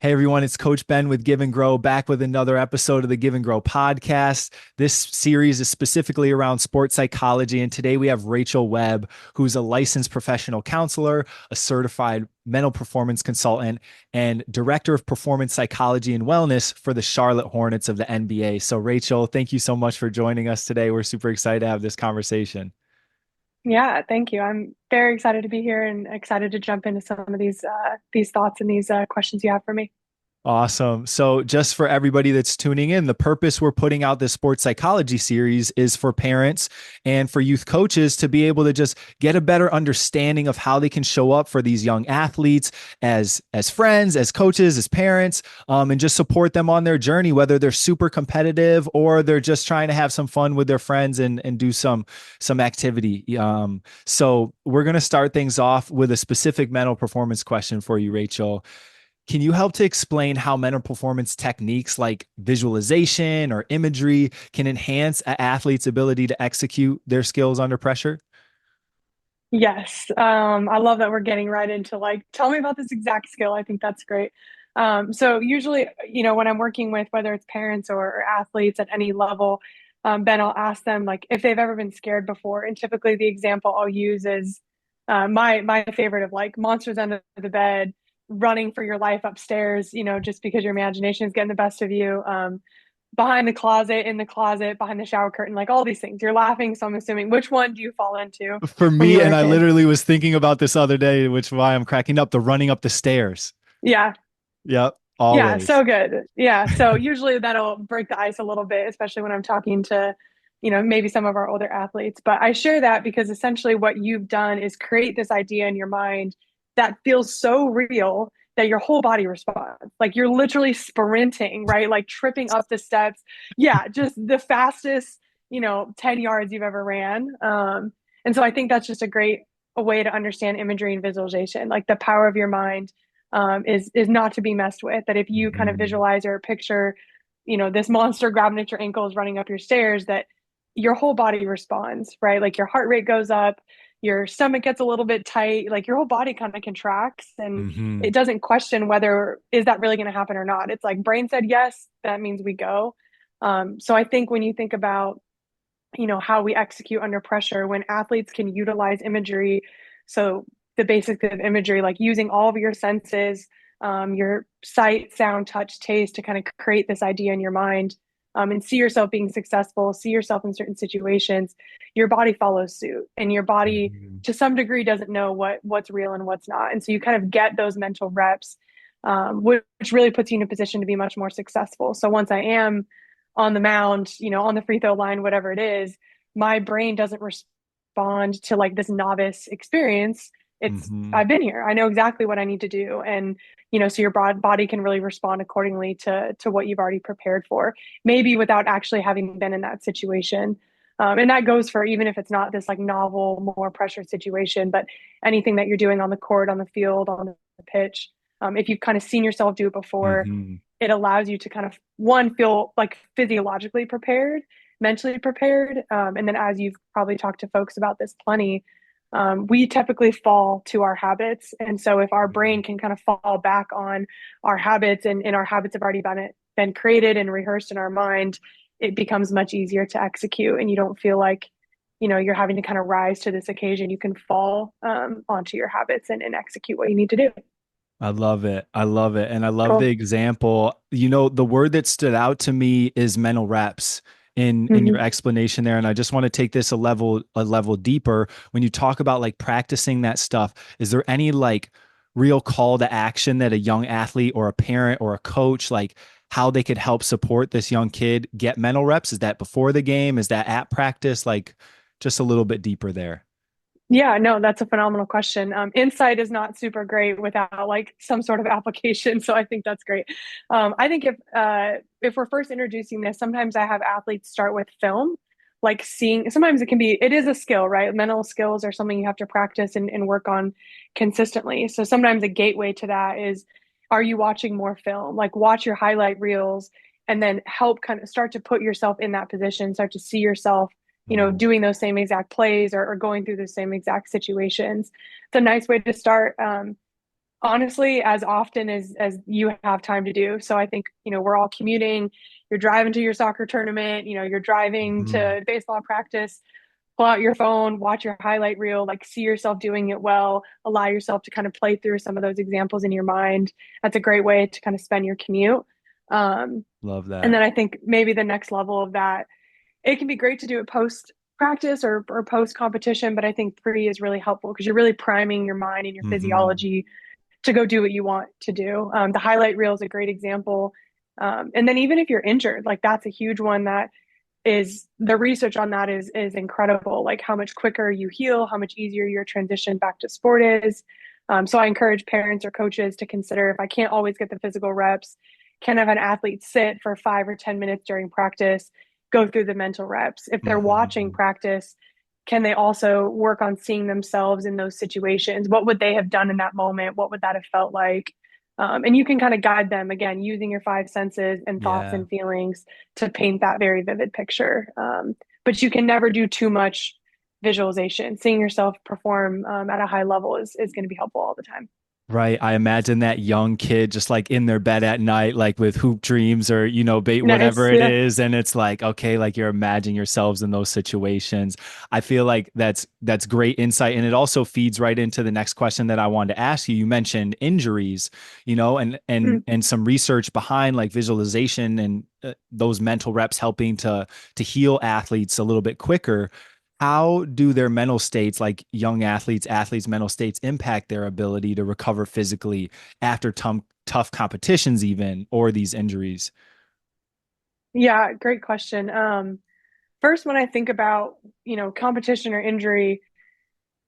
Hey everyone, it's Coach Ben with Give and Grow, back with another episode of the Give and Grow podcast. This series is specifically around sports psychology, and today we have Rachel Webb, who's a licensed professional counselor, a certified mental performance consultant, and director of performance psychology and wellness for the Charlotte Hornets of the NBA. So, Rachel, thank you so much for joining us today. We're super excited to have this conversation. Yeah, thank you. I'm very excited to be here and excited to jump into some of these thoughts and these questions you have for me. Awesome. So, just for everybody that's tuning in, the purpose we're putting out this sports psychology series is for parents and for youth coaches to be able to just get a better understanding of how they can show up for these young athletes as friends, as coaches, as parents, and just support them on their journey, whether they're super competitive or they're just trying to have some fun with their friends and do some activity. So, we're going to start things off with a specific mental performance question for you, Rachel. Can you help to explain how mental performance techniques like visualization or imagery can enhance an athlete's ability to execute their skills under pressure? Yes, I love that we're getting right into tell me about this exact skill. I think that's great. So usually, when I'm working with whether it's parents or athletes at any level, Ben, I'll ask them like if they've ever been scared before. And typically, the example I'll use is my favorite of like monsters under the bed, running for your life upstairs. Just because your imagination is getting the best of you. Behind the closet, in the closet, behind the shower curtain, like all these things. You're laughing, so I'm assuming which one do you fall into For when you me, were and a I kid? literally was thinking about this other day, which is why I'm cracking up, the running up the stairs. Yeah. Yep, Yeah, always. so good. Yeah. So usually that'll break the ice a little bit, especially when I'm talking to, maybe some of our older athletes. But I share that because essentially what you've done is create this idea in your mind that feels so real that your whole body responds. Like you're literally sprinting, right? Like tripping up the steps. Yeah, just the fastest, 10 yards you've ever ran. And so I think that's just a way to understand imagery and visualization, like the power of your mind is not to be messed with. That if you kind of Mhm. visualize or picture, this monster grabbing at your ankles, running up your stairs, that your whole body responds, right? Like your heart rate goes up, your stomach gets a little bit tight, like your whole body kind of contracts, and Mhm. it doesn't question whether is that really going to happen or not. It's like brain said yes, that means we go. So I think when you think about how we execute under pressure when athletes can utilize imagery, so the basics of imagery like using all of your senses, your sight, sound, touch, taste to kind of create this idea in your mind, and see yourself being successful, see yourself in certain situations, your body follows suit, and your body Mhm. to some degree doesn't know what's real and what's not, and so you kind of get those mental reps, which really puts you in a position to be much more successful. So once I am on the mound, on the free throw line, whatever it is, my brain doesn't respond to like this novice experience. It's Mhm. I've been here. I know exactly what I need to do. And so your broad body can really respond accordingly to what you've already prepared for, maybe without actually having been in that situation. And that goes for even if it's not this like novel, more pressure situation, but anything that you're doing on the court, on the field, on the pitch. If you've kind of seen yourself do it before, Mhm. it allows you to kind of one feel like physiologically prepared, mentally prepared, and then as you've probably talked to folks about this plenty, we typically fall to our habits, and so if our brain can kind of fall back on our habits, and our habits have already been created and rehearsed in our mind, it becomes much easier to execute, and you don't feel like you're having to kind of rise to this occasion. You can fall onto your habits and execute what you need to do. I love it. I love it. And I love the Cool. example. The word that stood out to me is mental reps in your Mm-hmm. explanation there. And I just want to take this a level deeper. When you talk about like practicing that stuff, is there any like real call to action that a young athlete or a parent or a coach like how they could help support this young kid get mental reps? Is that before the game? Is that at practice? Like just a little bit deeper there. Yeah, no, that's a phenomenal question. Insight is not super great without like some sort of application, so I think that's great. I think if we're first introducing this, sometimes I have athletes start with film, like seeing. Sometimes it is a skill, right? Mental skills are something you have to practice and work on consistently. So sometimes a gateway to that is, are you watching more film? Like watch your highlight reels, and then help kind of start to put yourself in that position, start to see yourself Mm. doing those same exact plays or going through the same exact situations. It's a nice way to start. honestly, as often as you have time to do. So I think, we're all commuting, you're driving to your soccer tournament, you're driving Mhm. to baseball practice, pull out your phone, watch your highlight reel, like see yourself doing it well, allow yourself to kind of play through some of those examples in your mind. That's a great way to kind of spend your commute. Um, Love and that. then I think maybe the next level of that, it can be great to do it post practice or post competition, but I think pre is really helpful because you're really priming your mind and your Hmm. physiology to go do what you want to do. The highlight reel is a great example. And then even if you're injured, like that's a huge one that is the research on that is incredible. Like how much quicker you heal, how much easier your transition back to sport is. So I encourage parents or coaches to consider if I can't always get the physical reps, can I have an athlete sit for 5 or 10 minutes during practice, go through the mental reps. If they're watching Hmm. practice, can they also work on seeing themselves in those situations? What would they have done in that moment? What would that have felt like? And you can kind of guide them again using your five senses and thoughts Yeah. and feelings to paint that very vivid picture. But you can never do too much visualization. Seeing yourself perform at a high level is going to be helpful all the time. Right. I imagine that young kid just like in their bed at night, like with hoop dreams or, bait, whatever Nice. it Yeah. is. And it's like, okay, like you're imagining yourselves in those situations. I feel like that's great insight. And it also feeds right into the next question that I wanted to ask you. You mentioned injuries, and Mm. and some research behind like visualization and those mental reps helping to heal athletes a little bit quicker. How do their mental states, like young athletes mental states, impact their ability to recover physically after tough competitions, even, or these injuries? Yeah, great question. First, when I think about, competition or injury,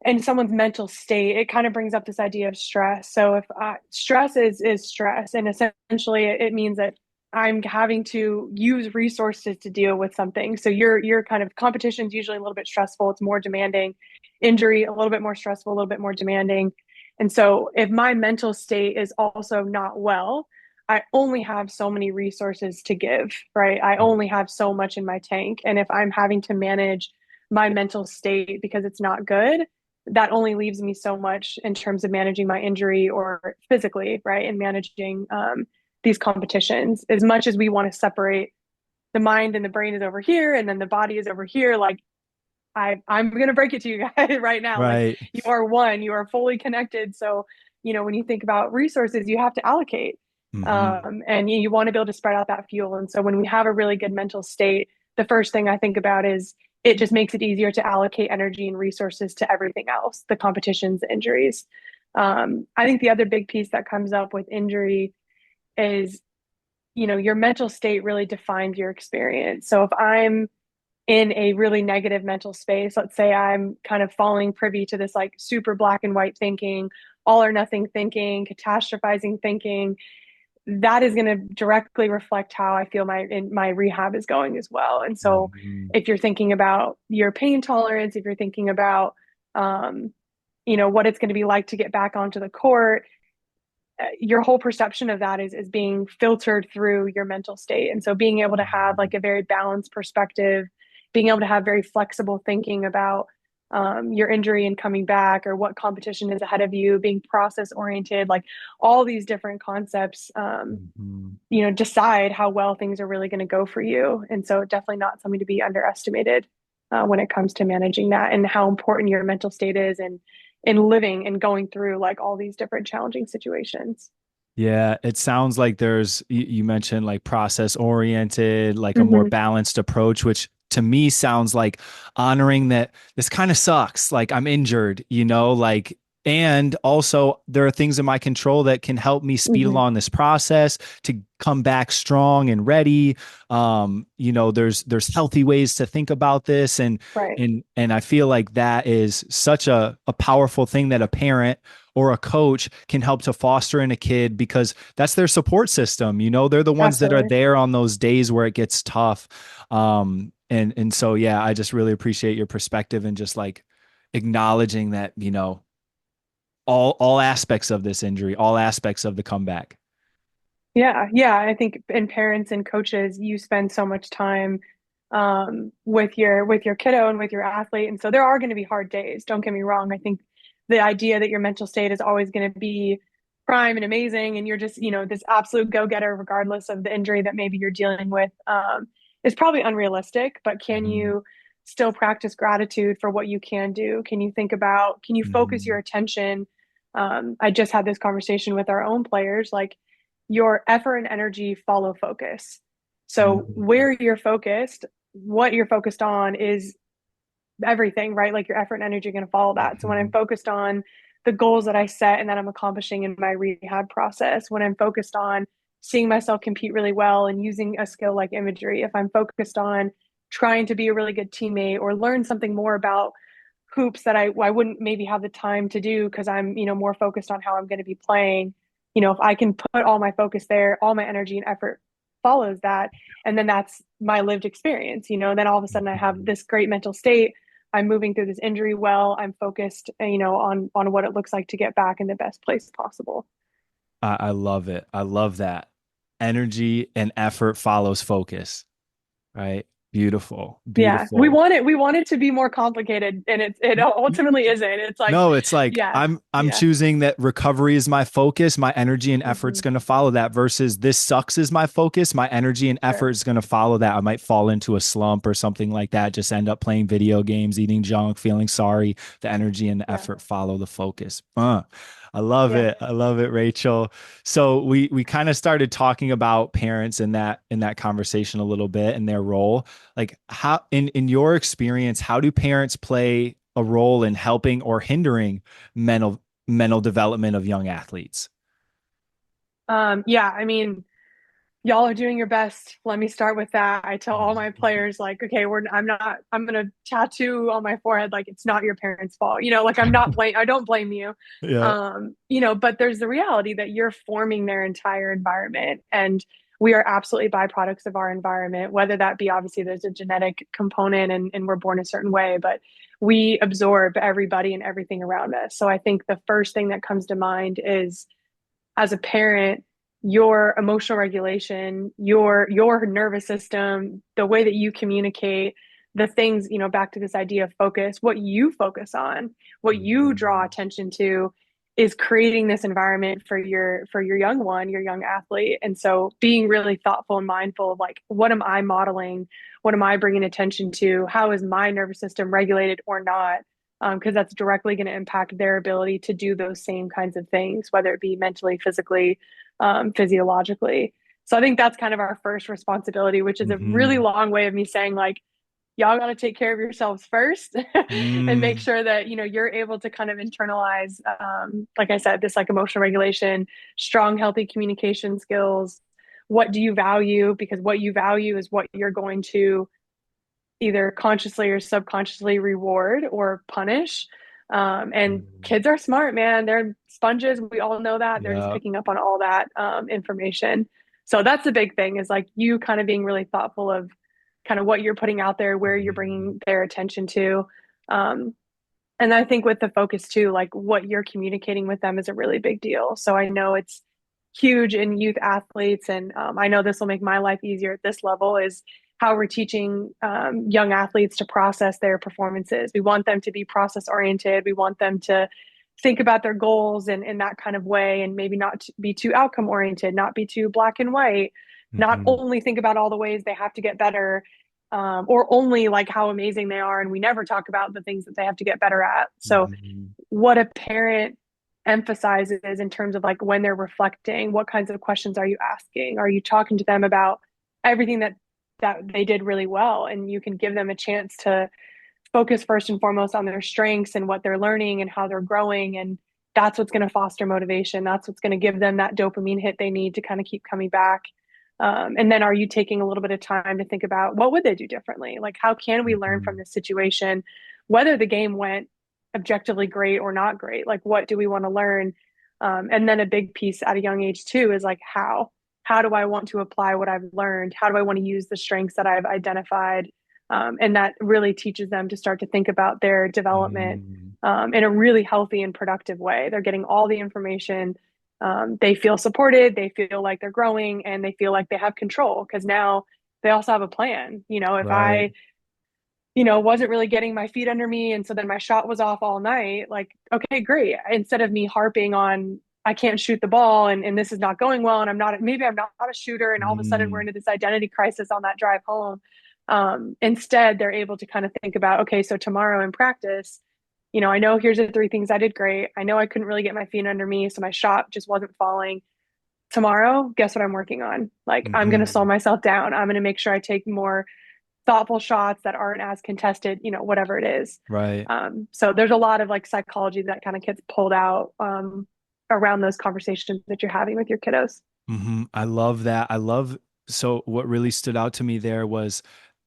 and someone's mental state, it kind of brings up this idea of stress. So if stress is stress, and essentially it means that I'm having to use resources to deal with something. So your kind of competition is usually a little bit stressful. It's more demanding. Injury a little bit more stressful, a little bit more demanding. And so if my mental state is also not well, I only have so many resources to give, right? I only have so much in my tank. And if I'm having to manage my mental state because it's not good, that only leaves me so much in terms of managing my injury or physically, right? And managing these competitions. As much as we want to separate the mind and the brain is over here and then the body is over here, like I'm going to break it to you guys right now. Like Right. you are one, you are fully connected. So, when you think about resources, you have to allocate. Hmm. And you want to be able to spread out that fuel. And so when we have a really good mental state, the first thing I think about is it just makes it easier to allocate energy and resources to everything else, the competitions, the injuries. I think the other big piece that comes up with injury is, your mental state really defines your experience. So if I'm in a really negative mental space, let's say I'm kind of falling privy to this like super black and white thinking, all or nothing thinking, catastrophizing thinking, that is going to directly reflect how I feel my rehab is going as well. And so Hmm. if you're thinking about your pain tolerance, if you're thinking about what it's going to be like to get back onto the court, your whole perception of that is being filtered through your mental state. And so being able to have like a very balanced perspective, being able to have very flexible thinking about your injury and coming back or what competition is ahead of you, being process oriented, like all these different concepts, Hmm. decide how well things are really going to go for you. And so definitely not something to be underestimated when it comes to managing that and how important your mental state is and in living and going through like all these different challenging situations. Yeah, it sounds like you mentioned like process oriented, like a more Hmm. balanced approach, which to me sounds like honoring that this kind of sucks. Like I'm injured, like, and also there are things in my control that can help me speed Hmm. along this process to come back strong and ready. There's healthy ways to think about this, and Right. and I feel like that is such a powerful thing that a parent or a coach can help to foster in a kid because that's their support system. They're the ones that are Absolutely. there on those days where it gets tough. And so yeah, I just really appreciate your perspective and just like acknowledging that, all aspects of this injury, all aspects of the comeback. Yeah. Yeah. I think in parents and coaches, you spend so much time with your kiddo and with your athlete. And so there are going to be hard days. Don't get me wrong. I think the idea that your mental state is always going to be prime and amazing and you're just, this absolute go-getter regardless of the injury that maybe you're dealing with, is probably unrealistic. But can Mhm. you still practice gratitude for what you can do? Can you focus your Mhm. attention? I just had this conversation with our own players, like your effort and energy follow focus. So Mhm. where you're focused, what you're focused on is everything, right? Like your effort and energy are going to follow that. So when I'm Mhm. focused on the goals that I set and that I'm accomplishing in my rehab process, when I'm focused on seeing myself compete really well and using a skill like imagery, if I'm focused on trying to be a really good teammate or learn something more about hoops that I wouldn't maybe have the time to do because I'm, more focused on how I'm going to be playing. If I can put all my focus there, all my energy and effort follows that. And then that's my lived experience, then all of a sudden I have Mhm. this great mental state. I'm moving through this injury well. I'm focused, on what it looks like to get back in the best place possible. I love it. I love that. Energy and effort follows focus, right? Beautiful. Yeah, we Beautiful. want it. We want it to be more complicated, and it ultimately isn't. It's like, No, it's like yeah, I'm yeah, choosing that recovery is my focus. My energy and effort's hmm going to follow that versus this sucks is my focus. My energy and effort sure, is going to follow that. I might fall into a slump or something like that. Just end up playing video games, eating junk, feeling sorry. The energy and yeah, effort follow the focus. I love yeah. it. I love it, Rachel. So we kind of started talking about parents in that conversation a little bit and their role. Like how in your experience, how do parents play a role in helping or hindering mental development of young athletes? Yeah. I mean, y'all are doing your best. Let me start with that. I tell all my Mhm. players, like, okay, I'm gonna tattoo on my forehead, like it's not your parents' fault. Like I don't blame you. Yeah. But there's the reality that you're forming their entire environment. And we are absolutely byproducts of our environment, whether that be obviously there's a genetic component and we're born a certain way, but we absorb everybody and everything around us. So I think the first thing that comes to mind is as a parent, your emotional regulation, your nervous system, the way that you communicate, the things, back to this idea of focus, what you focus on, what you draw Mhm. attention to is creating this environment for your young one, your young athlete. And so being really thoughtful and mindful of like, what am I modeling? What am I bringing attention to? How is my nervous system regulated or not? Because that's directly going to impact their ability to do those same kinds of things, whether it be mentally, physically, physiologically. So I think that's kind of our first responsibility, which is a really Mhm. long way of me saying like, y'all got to take care of yourselves first and make Mm. sure that you're able to kind of internalize, like I said, this like emotional regulation, strong healthy communication skills. What do you value? Because what you value is what you're going to either consciously or subconsciously reward or punish. And Mhm. kids are smart, man. They're sponges. We all know that. They're just Yeah. picking up on all that information. So that's the big thing is like you kind of being really thoughtful of kind of what you're putting out there, where you're Mhm. bringing their attention to. Um, and I think with the focus too, like what you're communicating with them is a really big deal. So I know it's huge in youth athletes, and I know this will make my life easier at this level. Is how we're teaching young athletes to process their performances. We want them to be process oriented. We want them to think about their goals in that kind of way, and maybe not be too outcome oriented, not be too black and white, not Mhm. only think about all the ways they have to get better, or only like how amazing they are. And we never talk about the things that they have to get better at. So, Mhm. what a parent emphasizes in terms of like when they're reflecting, what kinds of questions are you asking? Are you talking to them about everything that they did really well? And you can give them a chance to focus first and foremost on their strengths and what they're learning and how they're growing. And that's what's going to foster motivation. That's what's going to give them that dopamine hit they need to kind of keep coming back. And then are you taking a little bit of time to think about what would they do differently? Like, how can we learn from Mhm. this situation, whether the game went objectively great or not great? Like, what do we want to learn? And then a big piece at a young age too is like, how do I want to apply what I've learned? How do I want to use the strengths that I've identified? And that really teaches them to start to think about their development Mhm. in a really healthy and productive way. They're getting all the information. They feel supported. They feel like they're growing, and they feel like they have control because now they also have a plan. If Right. I wasn't really getting my feet under me, and so then my shot was off all night, like, okay, great. Instead of me harping on, I can't shoot the ball and this is not going well and maybe I'm not a shooter and all of a sudden we're Mm, into this identity crisis on that drive home. Instead, they're able to kind of think about, okay, so tomorrow in practice, I know here's the three things I did great. I know I couldn't really get my feet under me, so my shot just wasn't falling. Tomorrow, guess what I'm working on? Like, I'm going to slow mhm. myself down. I'm going to make sure I take more thoughtful shots that aren't as contested, whatever it is. Right. So there's a lot of like psychology that kind of gets pulled out around those conversations that you're having with your kiddos. I love that. So what really stood out to me there was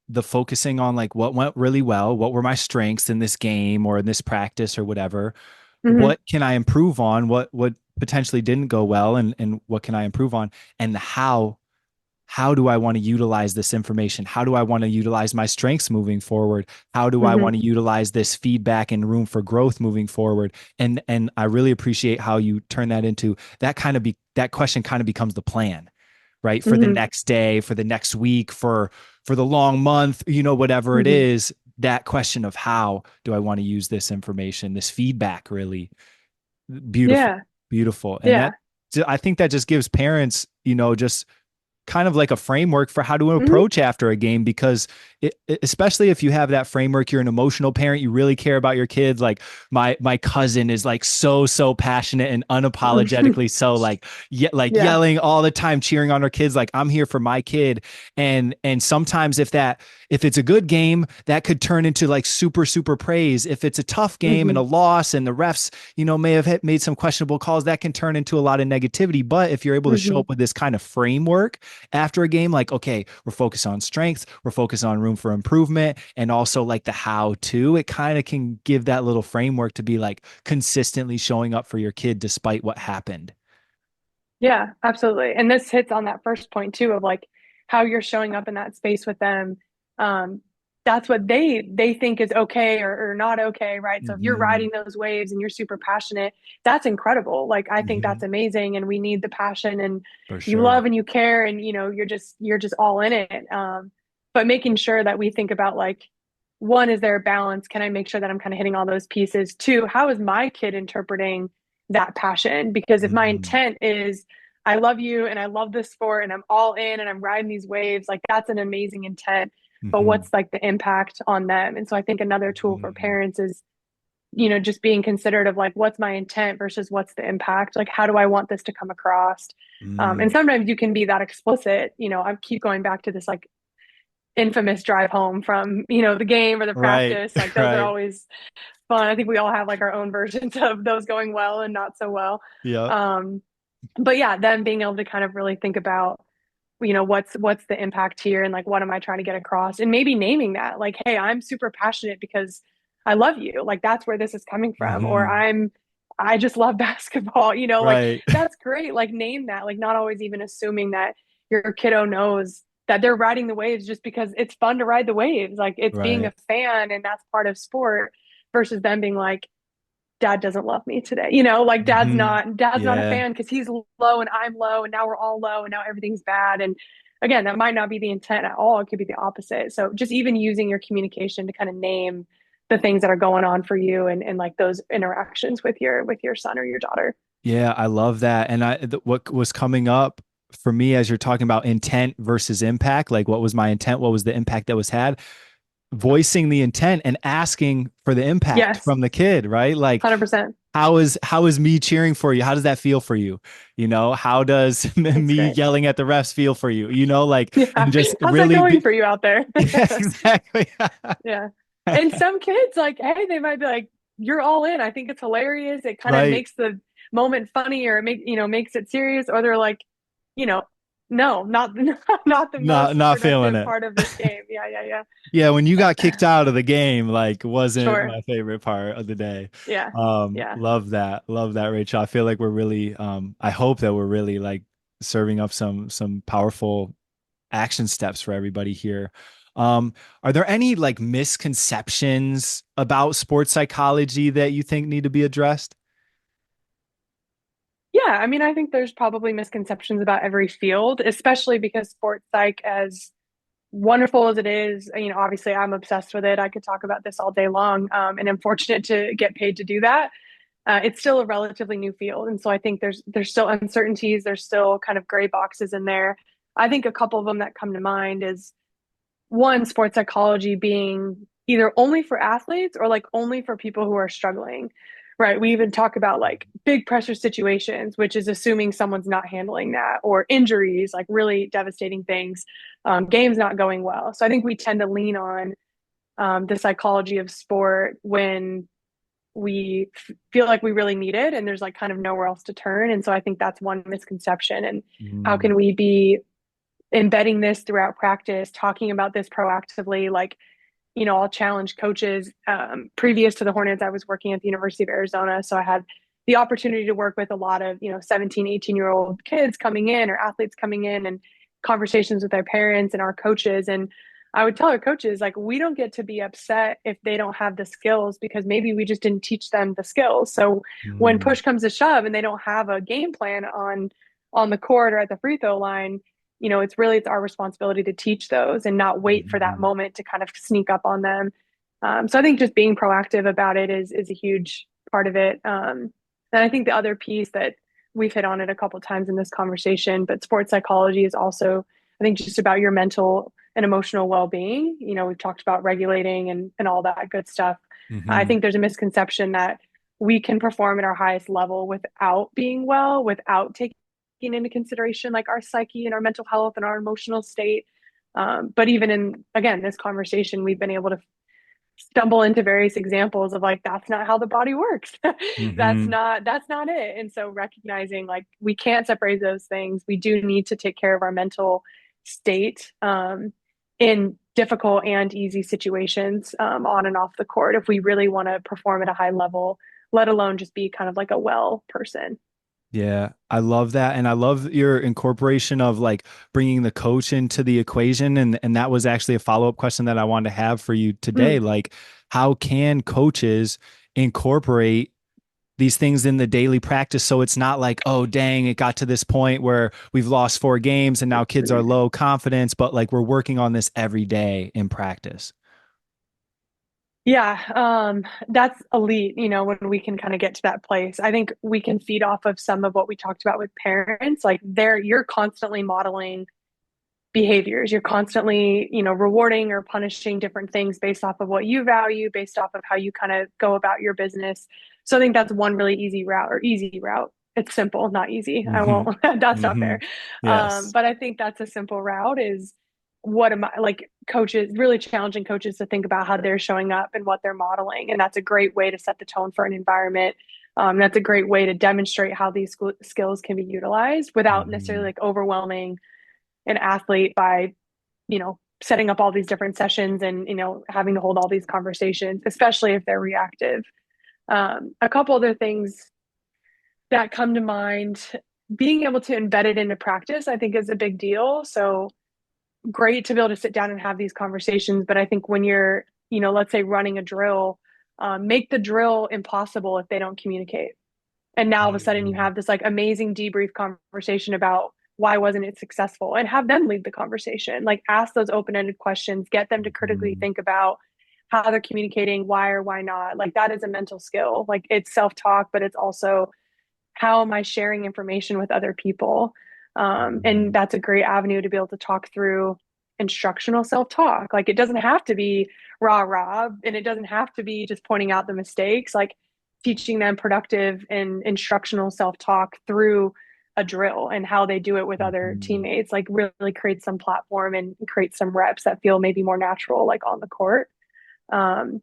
the focusing on like what went really well, what were my strengths in this game or in this practice or whatever. Hmm. What can I improve on? What potentially didn't go well and what can I improve on? And how do I want to utilize this information? How do I want to utilize my strengths moving forward? How do I Hmm. want to utilize this feedback and room for growth moving forward? And I really appreciate how you turn that into that question kind of becomes the plan, right? For the Hmm. next day, for the next week, for the long month, whatever it Hmm. is, that question of how do I want to use this information, this feedback really beautiful, Yeah. beautiful. And Yeah. I think that just gives parents, just kind of like a framework for how to Hmm. approach after a game because especially if you have that framework, you're an emotional parent, you really care about your kids. Like my cousin is like so passionate and unapologetically so like like Yeah. yelling all the time, cheering on her kids like I'm here for my kid. And sometimes if it's a good game, that could turn into like super praise. If it's a tough game and a Hmm. loss and the refs, may have made some questionable calls, that can turn into a lot of negativity. But if you're able to show Hmm. up with this kind of framework after a game, like, okay, we're focused on strength, we're focused on room for improvement, and also like the how to, it kind of can give that little framework to be like consistently showing up for your kid despite what happened. Yeah, absolutely. And this hits on that first point too of like how you're showing up in that space with them. Um, that's what they think is okay or not okay, right? So if you're Mm-hmm. riding those waves and you're super passionate, that's incredible. Like I think Mm-hmm. that's amazing, and we need the passion and For you sure. love and you care and you're just all in it. But making sure that we think about like one, is there a balance? Can I make sure that I'm kind of hitting all those pieces? Two, how is my kid interpreting that passion? Because if my Mm-hmm. intent is I love you and I love this sport and I'm all in and I'm riding these waves, like that's an amazing intent. But Mm-hmm. what's like the impact on them? And so I think another tool for Mm-hmm. parents is, just being considerate of like what's my intent versus what's the impact? Like how do I want this to come across? And Mm. sometimes you can be that explicit. I keep going back to this like infamous drive home from, the game or the Right. practice. Like those are Right. always fun. I think we all have like our own versions of those going well and not so well. Yep. Um, but yeah, then being able to kind of really think about, what's the impact here and like what am I trying to get across? And maybe naming that, like, hey, I'm super passionate because I love you. Like that's where this is coming from. Or Mm-hmm. I just love basketball, like Right. that's great. Like name that, like not always even assuming that your kiddo knows that they're riding the waves just because it's fun to ride the waves. Like it's being a Right. fan and that's part of sport versus them being like, dad doesn't love me today. Like Mm-hmm. dad's not a Yeah. fan because he's low and I'm low and now we're all low and now everything's bad. And again, that might not be the intent at all. It could be the opposite. So just even using your communication to kind of name the things that are going on for you and like those interactions with your son or your daughter. Yeah, I love that. And what was coming up for me as you're talking about intent versus impact, like what was my intent, what was the impact that was had, voicing the intent and asking for the impact Yes, from the kid, right? Like 100%. how is me cheering for you? How does that feel for you? How does That's me great. yelling at the refs feel for you? Like Yeah. and just How's that really going be for you out there? yeah, exactly. Yeah. And some kids, like, hey, they might be like, you're all in. I think it's hilarious. It kind of Right. makes the moment funny or makes it serious. Or they're like, you know, no, not not the Not most not feeling productive it. part of this game. Yeah, yeah, Yeah, when you got yeah. kicked out of the game, like wasn't Sure. my favorite part of the day. Yeah. Yeah. Love that. Love that, Rachel. I feel like we're really I hope that we're really like serving up some powerful action steps for everybody here. Are there any like misconceptions about sports psychology that you think need to be addressed? Yeah. I mean, I think there's probably misconceptions about every field, especially because sports psych, as wonderful as it is, obviously I'm obsessed with it. I could talk about this all day long, and I'm fortunate to get paid to do that. it's still a relatively new field. And so I think there's still uncertainties, there's still kind of gray boxes in there. I think a couple of them that come to mind is one, sports psychology being either only for athletes or like only for people who are struggling, right? We even talk about like big pressure situations, which is assuming someone's not handling that, or injuries, like really devastating things, games not going well. So I think we tend to lean on the psychology of sport when we feel like we really need it and there's like kind of nowhere else to turn. And so I think that's one misconception. And how Mm, can we be embedding this throughout practice, talking about this proactively? Like, I'll challenge coaches. Previous to the Hornets, I was working at the University of Arizona. So I had the opportunity to work with a lot of, 17, 18-year-old kids coming in or athletes coming in and conversations with their parents and our coaches. And I would tell our coaches, like, we don't get to be upset if they don't have the skills because maybe we just didn't teach them the skills. So when mm, push comes to shove and they don't have a game plan on the court or at the free throw line, it's our responsibility to teach those and not wait for that mm, moment to kind of sneak up on them. So I think just being proactive about it is a huge part of it. And I think the other piece that we've hit on it a couple of times in this conversation, but sports psychology is also, I think, just about your mental and emotional well-being. We've talked about regulating and all that good stuff. I mm, think there's a misconception that we can perform at our highest level without being well, without taking into consideration like our psyche and our mental health and our emotional state. But even in, again, this conversation, we've been able to stumble into various examples of like, that's not how the body works. mm, That's not it. And so recognizing like we can't separate those things. We do need to take care of our mental state in difficult and easy situations, on and off the court, if we really want to perform at a high level, let alone just be kind of like a well person. Yeah, I love that. And I love your incorporation of like bringing the coach into the equation. And that was actually a follow-up question that I wanted to have for you today. Mm. Like, how can coaches incorporate these things in the daily practice so it's not like, oh, dang, it got to this point where we've lost 4 games and now kids are low confidence, but like we're working on this every day in practice. Yeah, that's elite, when we can kind of get to that place. I think we can feed off of some of what we talked about with parents. Like you're constantly modeling behaviors. You're constantly, rewarding or punishing different things based off of what you value, based off of how you kind of go about your business. So I think that's one really easy route or easy route. It's simple, not easy. I Hmm. won't, that's not Hmm. fair. Yes. But I think that's a simple route is what am I like coaches, really challenging coaches to think about how they're showing up and what they're modeling. And that's a great way to set the tone for an environment. That's a great way to demonstrate how these skills can be utilized without necessarily Hmm. like overwhelming an athlete by, setting up all these different sessions and, having to hold all these conversations, especially if they're reactive. A couple other things that come to mind, being able to embed it into practice, I think is a big deal. So great to be able to sit down and have these conversations. But I think when you're, let's say running a drill, make the drill impossible if they don't communicate. And now all of a sudden you Hmm. have this like amazing debrief conversation about why wasn't it successful and have them lead the conversation. Like ask those open-ended questions, get them to critically Hmm. think about how they're communicating, why or why not. Like that is a mental skill. Like it's self-talk, but it's also how am I sharing information with other people? And Hmm. that's a great avenue to be able to talk through instructional self-talk. Like it doesn't have to be rah rah, and it doesn't have to be just pointing out the mistakes. Like teaching them productive and instructional self-talk through a drill and how they do it with other Hmm. teammates, like really create some platform and create some reps that feel maybe more natural, like on the court. Um,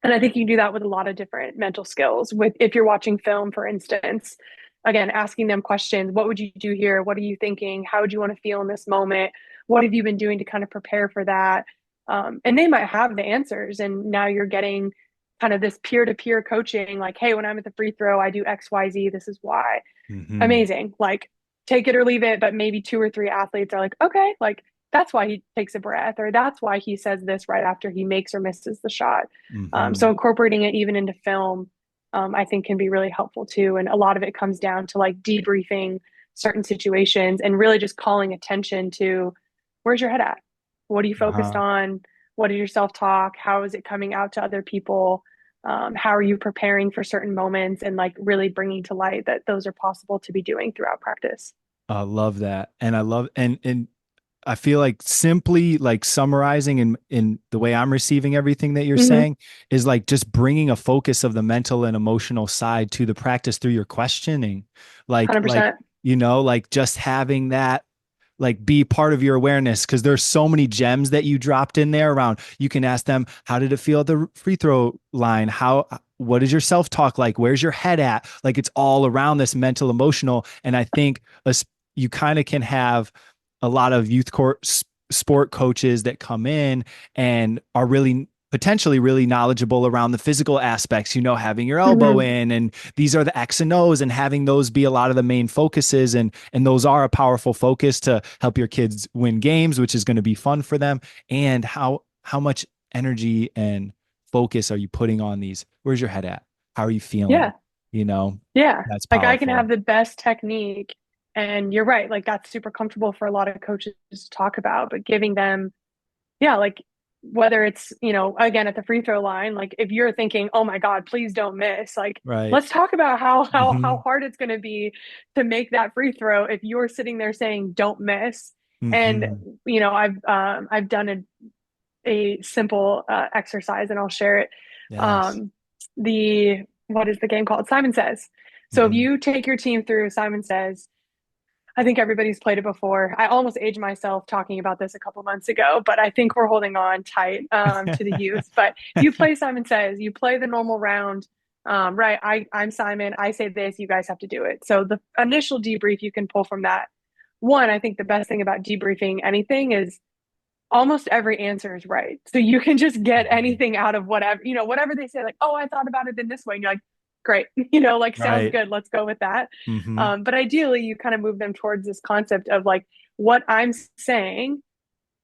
and I think you can do that with a lot of different mental skills. With if you're watching film, for instance, again, asking them questions. What would you do here? What are you thinking? How would you want to feel in this moment? What have you been doing to kind of prepare for that? And they might have the answers. And now you're getting kind of this peer-to-peer coaching, like, hey, when I'm at the free throw, I do X, Y, Z. This is why. Hmm. Amazing. Like take it or leave it, but maybe two or three athletes are like, okay, like that's why he takes a breath, or that's why he says this right after he makes or misses the shot. So Hmm. incorporating it even into film, I think can be really helpful too. And a lot of it comes down to like debriefing certain situations and really just calling attention to where's your head at? What are you focused Uh-huh. on? What is your self talk? How is it coming out to other people? How are you preparing for certain moments and like really bringing to light that those are possible to be doing throughout practice. I love that. And I love and I feel like simply like summarizing in the way I'm receiving everything that you're Hmm. saying is like just bringing a focus of the mental and emotional side to the practice through your questioning. Like 100%. like just having that like be part of your awareness because there's so many gems that you dropped in there around. You can ask them, how did it feel at the free throw line? What is your self-talk like? Where's your head at? Like it's all around this mental emotional. And I think you kind of can have a lot of youth court sport coaches that come in and are really potentially really knowledgeable around the physical aspects, having your elbow Hmm. in and these are the X and O's and having those be a lot of the main focuses. And those are a powerful focus to help your kids win games, which is going to be fun for them. And how much energy and focus are you putting on these? Where's your head at? How are you feeling? Yeah. You know, Yeah. that's Like I can have powerful. the best technique, and you're right. Like that's super comfortable for a lot of coaches to talk about, but giving them, yeah, like whether it's, again at the free throw line, like if you're thinking, oh my God, please don't miss, like Right. let's talk about how Hmm. hard it's going to be to make that free throw if you're sitting there saying don't miss. And Hmm. I've done a simple exercise, and I'll share it. Yes. Um, the what is the game called? Simon Says. So if Hmm. you take your team through Simon Says, I think everybody's played it before. I almost aged myself talking about this a couple months ago, but I think we're holding on tight to the youth. But you play Simon Says, you play the normal round. Right. I'm Simon. I say this, you guys have to do it. So the initial debrief you can pull from that. One, I think the best thing about debriefing anything is almost every answer is right. So you can just get anything out of whatever, whatever they say, like, oh, I thought about it in this way. And you're like, great, like sounds Right. good. Let's go with that. Hmm. But ideally, you kind of move them towards this concept of like, what I'm saying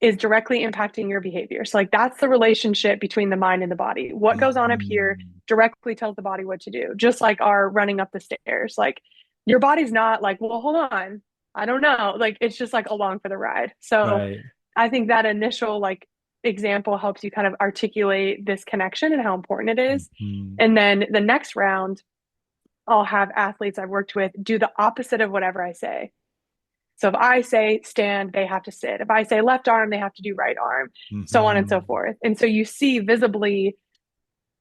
is directly impacting your behavior. So, like, that's the relationship between the mind and the body. What goes on up here Hmm. directly tells the body what to do, just like our running up the stairs. Like, your body's not like, well, hold on. I don't know. Like, it's just like along for the ride. So, Right. I think that initial like example helps you kind of articulate this connection and how important it is. Hmm. And then the next round, I'll have athletes I've worked with do the opposite of whatever I say. So if I say stand, they have to sit. If I say left arm, they have to do right arm, so on and so Hmm. forth. And so you see visibly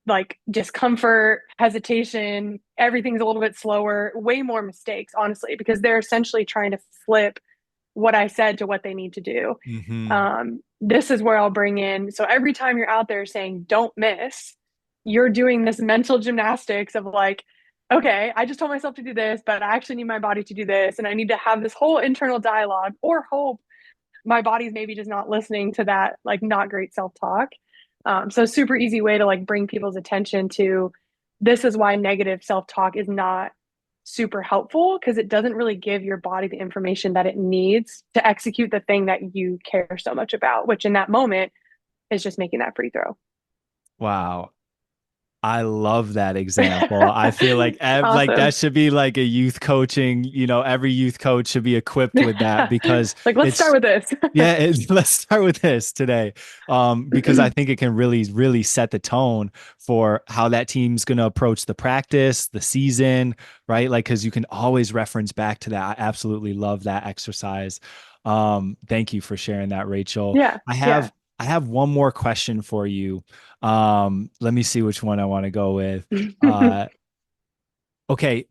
like discomfort, hesitation, everything's a little bit slower, way more mistakes, honestly, because they're essentially trying to flip what I said to what they need to do. Hmm. This is where I'll bring in. So every time you're out there saying, don't miss, you're doing this mental gymnastics of like, okay, I just told myself to do this, but I actually need my body to do this. And I need to have this whole internal dialogue or hope my body's maybe just not listening to that, like, not great self talk. So, super easy way to like bring people's attention to this is why negative self talk is not super helpful because it doesn't really give your body the information that it needs to execute the thing that you care so much about, which in that moment is just making that free throw. Wow. I love that example. I feel like like that Awesome. should be like a youth coaching, every youth coach should be equipped with that because Like, let's start it's with this. yeah, let's start with this today. Because I think it can really, really set the tone for how that team's going to approach the practice, the season, right? Like, because you can always reference back to that. I absolutely love that exercise. Thank you for sharing that, Rachel. Yeah. I Yeah. have I have one more question for you. Let me see which one I want to go with. Uh, okay,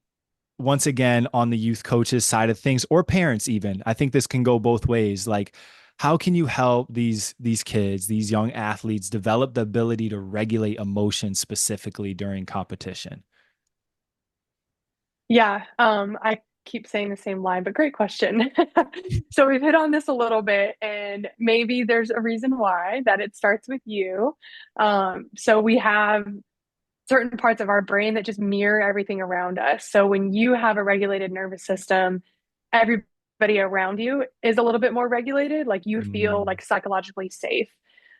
once again on the youth coaches side of things or parents even, I think this can go both ways. Like how can you help these kids, these young athletes develop the ability to regulate emotions specifically during competition? Yeah, I keep saying the same line, but great question. So we've hit on this a little bit, and maybe there's a reason why that it starts with you. So we have certain parts of our brain that just mirror everything around us. So when you have a regulated nervous system, everybody around you is a little bit more regulated, like you feel Mm, like psychologically safe.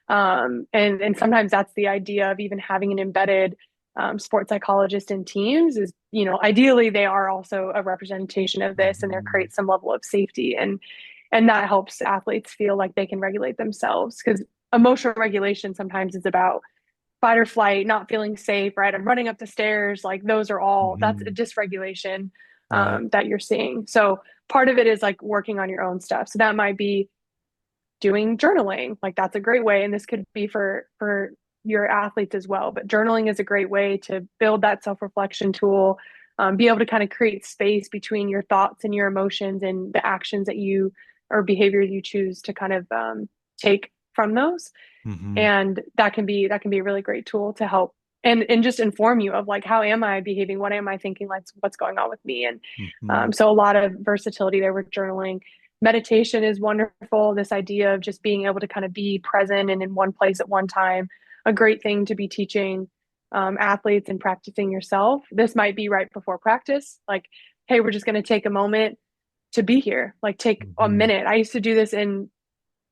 And sometimes that's the idea of even having an embedded sports psychologist in teams is, ideally they are also a representation of this and there mhm, creates some level of safety and that helps athletes feel like they can regulate themselves because emotional regulation sometimes is about fight or flight, not feeling safe, right? I'm running up the stairs. Like those are all, that's a Hmm. dysregulation Right. that you're seeing. So part of it is like working on your own stuff. So that might be doing journaling. Like that's a great way. And this could be for your athletes as well. But journaling is a great way to build that self-reflection tool, be able to kind of create space between your thoughts and your emotions and the actions that you or behaviors you choose to kind of take from those. Hmm. And that can be a really great tool to help and just inform you of like how am I behaving, what am I thinking, like what's going on with me. And Hmm. so a lot of versatility there with journaling. Meditation is wonderful, this idea of just being able to kind of be present and in one place at one time, a great thing to be teaching athletes and practicing yourself. This might be right before practice, like, hey, we're just going to take a moment to be here, like take a Hmm. minute. I used to do this in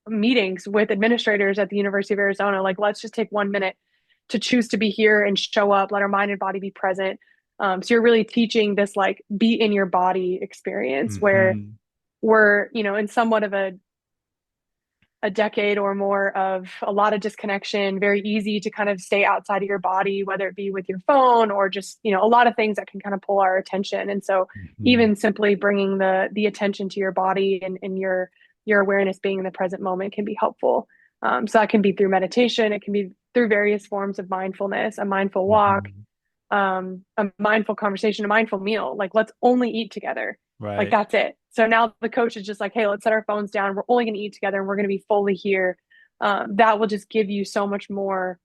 meetings with administrators at the University of Arizona. Like, let's just take 1 minute to choose to be here and show up, let our mind and body be present. So you're really teaching this like be in your body experience where Hmm. we're, in somewhat of a decade or more of a lot of disconnection, very easy to kind of stay outside of your body, whether it be with your phone or just, a lot of things that can kind of pull our attention. And so Hmm. even simply bringing the attention to your body and your awareness being in the present moment can be helpful. So that can be through meditation. It can be through various forms of mindfulness, a mindful walk, Hmm. a mindful conversation, a mindful meal. Like, let's only eat together. Like, Right. that's it. So now the coach is just like, hey, let's set our phones down. We're only going to eat together and we're going to be fully here. That will just give you so much more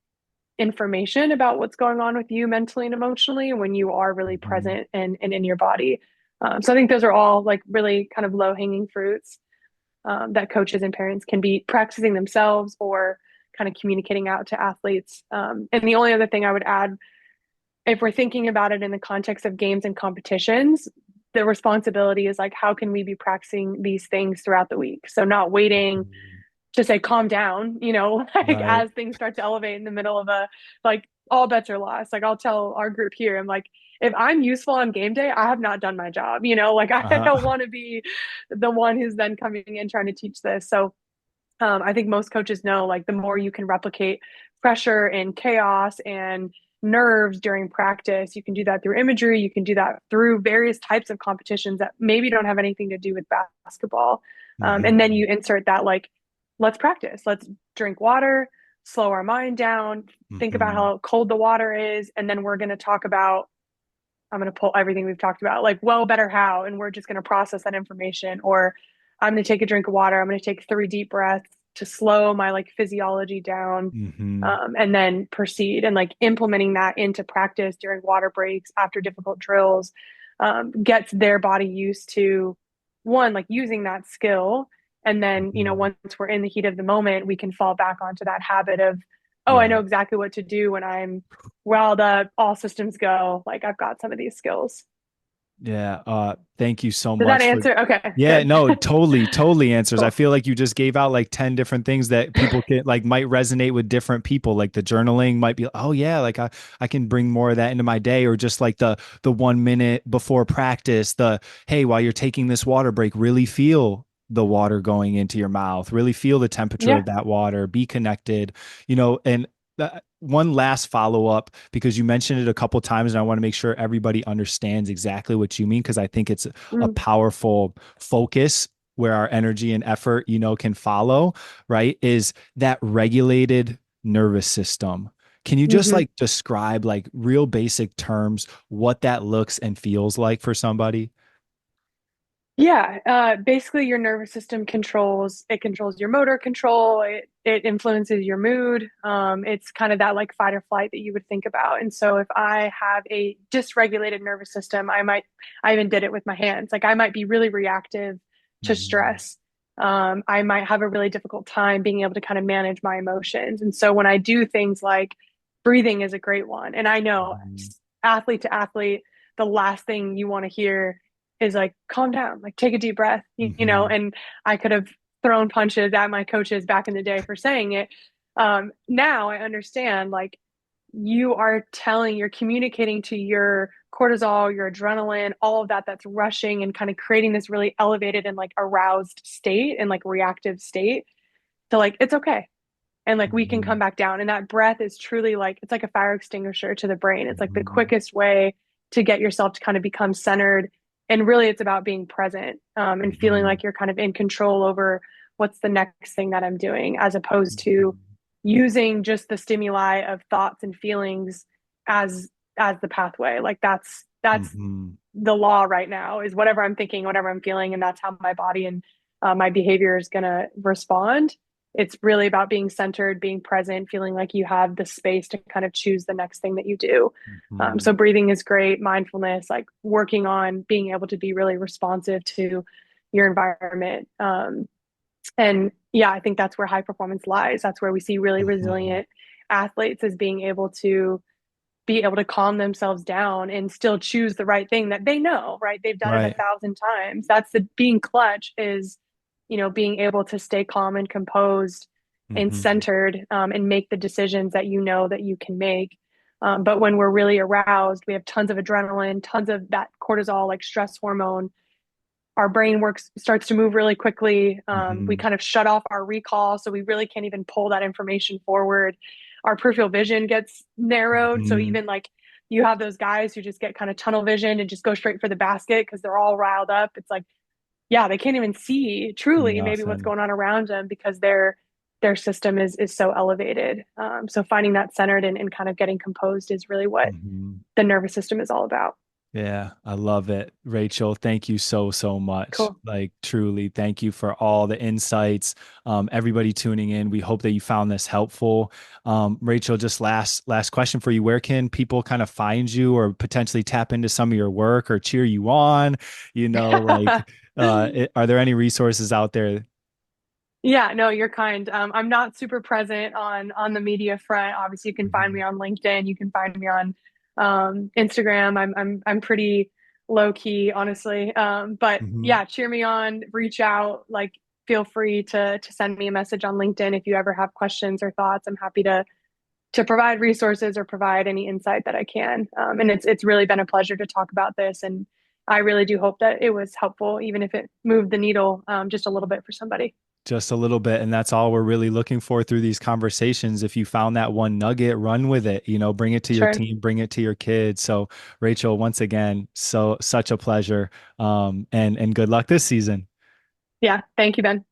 information about what's going on with you mentally and emotionally when you are really Hmm. present and in your body. So I think those are all like really kind of low hanging fruits that coaches and parents can be practicing themselves or kind of communicating out to athletes. And the only other thing I would add, if we're thinking about it in the context of games and competitions, the responsibility is like, how can we be practicing these things throughout the week? So not waiting Hmm. to say, calm down, like Right. as things start to elevate in the middle of like all bets are lost. Like I'll tell our group here, I'm like, if I'm useful on game day, I have not done my job, like I Uh-huh. don't want to be the one who's then coming in trying to teach this. So I think most coaches know like the more you can replicate pressure and chaos and nerves during practice, you can do that through imagery. You can do that through various types of competitions that maybe don't have anything to do with basketball. And then Hmm. you insert that like, let's practice, let's drink water, slow our mind down, think about Hmm. how cold the water is. And then we're going to talk about, I'm going to pull everything we've talked about, like, well, better how, and we're just going to process that information. Or I'm going to take a drink of water. I'm going to take 3 deep breaths to slow my like physiology down, Hmm. and then proceed and like implementing that into practice during water breaks after difficult drills, gets their body used to one, like using that skill. And then, Hmm. once we're in the heat of the moment, we can fall back onto that habit of, oh, I know Right. exactly what to do when I'm riled up, all systems go. Like I've got some of these skills. Yeah. Thank you so Does that much for. answer? Okay, Yeah, good. no, totally answers. I Cool. feel like you just gave out like 10 different things that people can like might resonate with different people. Like the journaling might be, oh yeah, like I can bring more of that into my day, or just like the 1 minute before practice, the hey, while you're taking this water break, really feel the water going into your mouth, really feel the temperature Yeah. of that water, be connected, and one last follow up because you mentioned it a couple times and I want to make sure everybody understands exactly what you mean because I think it's a Mm, powerful focus where our energy and effort, can follow, right? Is that regulated nervous system. Can you just hmm like describe like real basic terms what that looks and feels like for somebody? Yeah, basically your nervous system controls your motor control. It influences your mood. It's kind of that like fight or flight that you would think about. And so if I have a dysregulated nervous system, I even did it with my hands. Like I might be really reactive to Mhm. stress. I might have a really difficult time being able to kind of manage my emotions. And so when I do things like breathing is a great one. And I know Mhm. athlete to athlete, the last thing you want to hear is like, calm down, like take a deep breath, Mhm. and I could have thrown punches at my coaches back in the day for saying it. Now I understand like you're communicating to your cortisol, your adrenaline, all of that that's rushing and kind of creating this really elevated and like aroused state and like reactive state to like, it's okay. and like we can come Mhm. back down. And that breath is truly like it's like a fire extinguisher to the brain. It's like the Mhm. quickest way to get yourself to kind of become centered. And really, it's about being present, and feeling Mhm. like you're kind of in control over what's the next thing that I'm doing, as opposed to Mhm. using just the stimuli of thoughts and feelings as the pathway. Like that's Mhm. the law right now, is whatever I'm thinking, whatever I'm feeling, and that's how my body and my behavior is going to respond. It's really about being centered, being present, feeling like you have the space to kind of choose the next thing that you do. So Mhm. breathing is great, mindfulness, like working on being able to be really responsive to your environment. And yeah, I think that's where high performance lies. That's where we see really Mhm. resilient athletes, as being able to calm themselves down and still choose the right thing that they know, right? They've done it a Right. thousand times. That's the being clutch, is, being able to stay calm and composed and Mhm. centered, and make the decisions that you know that you can make. But when we're really aroused, we have tons of adrenaline, tons of that cortisol, like stress hormone. Our brain starts to move really quickly. We Mhm. kind of shut off our recall, so we really can't even pull that information forward. Our peripheral vision gets narrowed, so Mhm. even like you have those guys who just get kind of tunnel vision and just go straight for the basket because they're all riled up. It's like, yeah, they can't even see truly maybe what's Nothing. going on around them because their system is so elevated. So finding that centered and kind of getting composed is really what Mhm. the nervous system is all about. Yeah, I love it. Rachel, thank you so, so much. Cool. Like, truly, thank you for all the insights. Everybody tuning in, we hope that you found this helpful. Rachel, just last question for you. Where can people kind of find you or potentially tap into some of your work or cheer you on? Are there any resources out there? Yeah, no, you're kind. I'm not super present on the media front. Obviously, you can find me Mhm. on LinkedIn. You can find me on Instagram. I'm pretty low key, honestly. But Mhm. yeah, cheer me on. Reach out. Like, feel free to send me a message on LinkedIn if you ever have questions or thoughts. I'm happy to provide resources or provide any insight that I can. And it's really been a pleasure to talk about this. And I really do hope that it was helpful, even if it moved the needle just a little bit for somebody. Just a little bit. And that's all we're really looking for through these conversations. If you found that one nugget, run with it, bring it to your Sure. team, bring it to your kids. So, Rachel, once again, such a pleasure. And good luck this season. Yeah. Thank you, Ben.